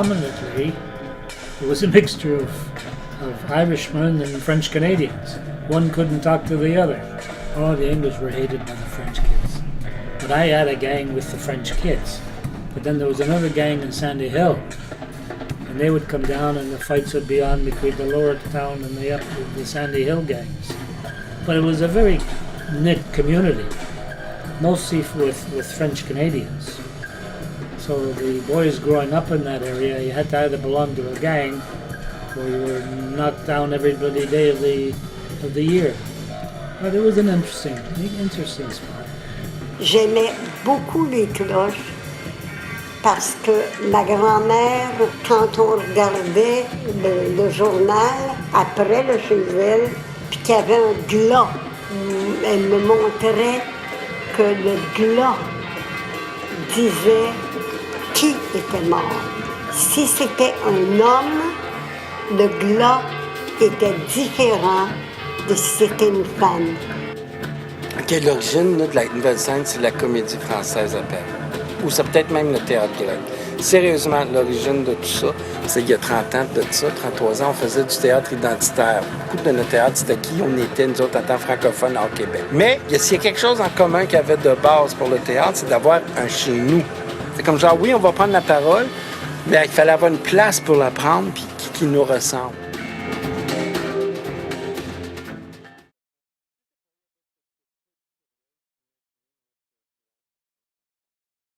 predominantly it was a mixture of Irishmen and French Canadians. One couldn't talk to the other. Oh, the English were hated by the French kids. But I had a gang with the French kids. But then there was another gang in Sandy Hill. And they would come down and the fights would be on between the lower town and the Sandy Hill gangs. But it was a very knit community, mostly with French Canadians. So the boys growing up in that area, you had to either belong to a gang or you were knocked down every bloody day of the year. But it was an interesting spot. J'aimais beaucoup les cloches parce que ma grand-mère, quand on regardait le journal après le chez elle, puis qu'il y avait un glas, elle me montrait que le glas disait qui était mort. Si c'était un homme, le glas était différent de si c'était une femme. OK, l'origine là, de la nouvelle scène, c'est la comédie française à peine. Ou c'est peut-être même le théâtre grec. Sérieusement, l'origine de tout ça, c'est il y a 30 ans de ça, 33 ans, on faisait du théâtre identitaire. Beaucoup de notre théâtre, c'était qui on était, nous autres, en tant que francophones, hors Québec. Mais s'il y a quelque chose en commun qu'il y avait de base pour le théâtre, c'est d'avoir un chez nous. C'est comme genre, oui, on va prendre la parole, mais il fallait avoir une place pour la prendre puis qui nous ressemble.